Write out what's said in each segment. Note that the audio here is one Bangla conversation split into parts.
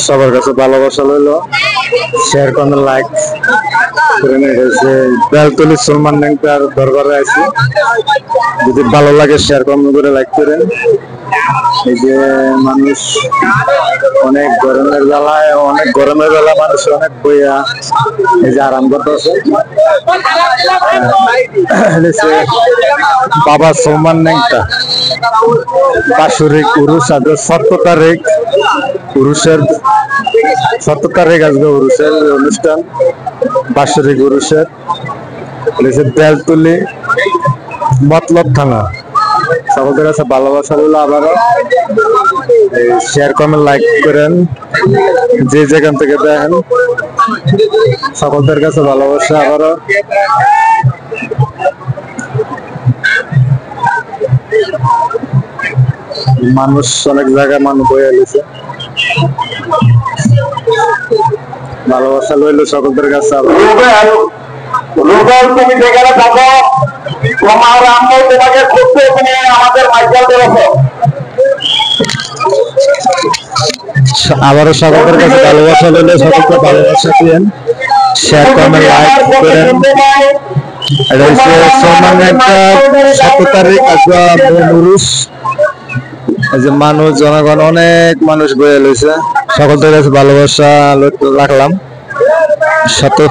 সবার কাছে ভালোবাসা লইলো, শেয়ার করেন, লাইক করেন। বেলতলি সলমান নেংটার দরবারে আছি, যদি ভালো লাগে শেয়ার কমেন্ট করে লাইক করেন। এই যে মানুষ অনেক গরমের বেলায়, মানুষ অনেক বইয়া এই যে আরাম করতেছে। বাবা সলমান নেংটা বাৎসরিক উরুস, আজকে 17 তারিখ উরুসের, 17 তারিখ আজকে উরুসের অনুষ্ঠান, বাৎসরিক উরুসের। বেলতলি মতলব থানা। সকলের কাছে ভালোবাসা রইল। আবারও শেয়ার কমেন্ট লাইক করেন, যে যেখান থেকে দেখেন সকলের কাছে ভালোবাসা। আবারও মানুষ অনেক জায়গায় মানুষ বয়ে গেছে, ভালোবাসা লইল সকলের কাছে। তুমি যেখানে থাকো, তোমার আম্মু তোমাকে খুঁজতে তুমি আমাদের মাইকেল দেবো। আবারও সকলের কাছে ভালোবাসা লইলে সকলকে ভালোবাসা দিয়েন, শেয়ার করেন, লাইক করেন। এটা হচ্ছে সলমান নেংটার 17 তারিখ আজকে উরুস। এই যে মানুষ, জনগণ অনেক মানুষ বয়ে লইছে, সকলের কাছে ভালোবাসা রাখলাম।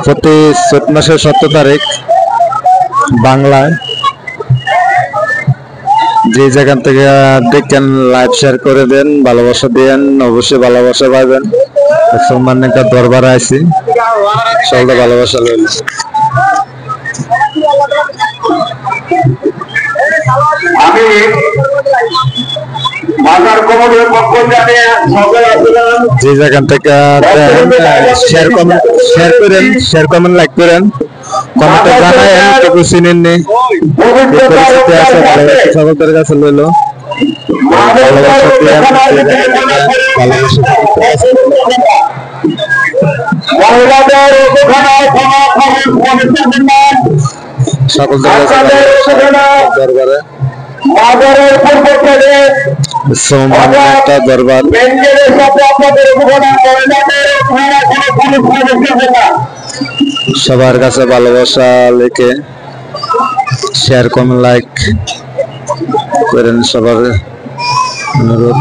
প্রতি চৈত মাসের 17 তারিখ বাংলায়, যে যেখান থেকে দেখেন লাইভ শেয়ার করে দেন, ভালোবাসা দেন, অবশ্যই ভালোবাসা পাবেন। সলমান নেংটার দরবারে আইছি, সকলকে ভালোবাসা লইল। আমি বাজার কমিটির পক্ষ থেকে যে যেখান থেকে শেয়ার কমেন্ট লাইক করেন, কমেন্টে জানায়েন কেউ চিনেননি, পরিস্থিতি আছে, ভালোবাসা সকলের কাছে লইল। ভালোবাসা দিয়ে সকলের কাছে দরবারে সলমান নেংটা দরবার। সবার কাছে ভালোবাসা লিখে শেয়ার কমেন্ট লাইক করেন, সবার অনুরোধ।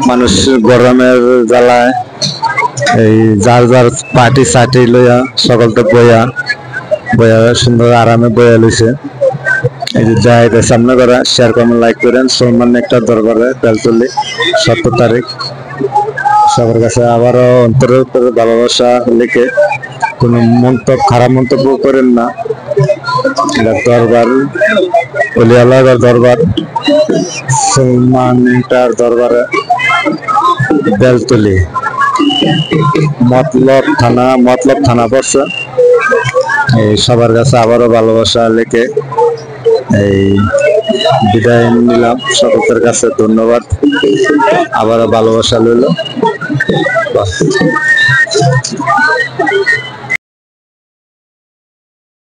মানুষ গরমের জ্বালায় এই যার যার পার্টি সাটি লইয়া সকলকে বইয়া সুন্দর আরামে বইয়া লইছে। এই যে জাহেদের সামনে করা, শেয়ার কমেন্ট লাইক করেন। সলমান নেংটার দরবারে বেলতলি 17 তারিখ। সবার কাছে আবারও অন্তরের উপরে ভালোবাসা লিখে কোনো খারাপ মন্তব্য করেন না। দরবার অলিয়ালার দরবার, সলমান নেংটার দরবারে বেলতলি মতলব থানা পড়ছে। এই সবার কাছে আবারও ভালোবাসা লিখে এই বিদায় নিলাম, সকলের কাছে ধন্যবাদ, আবারও ভালোবাসা লইল।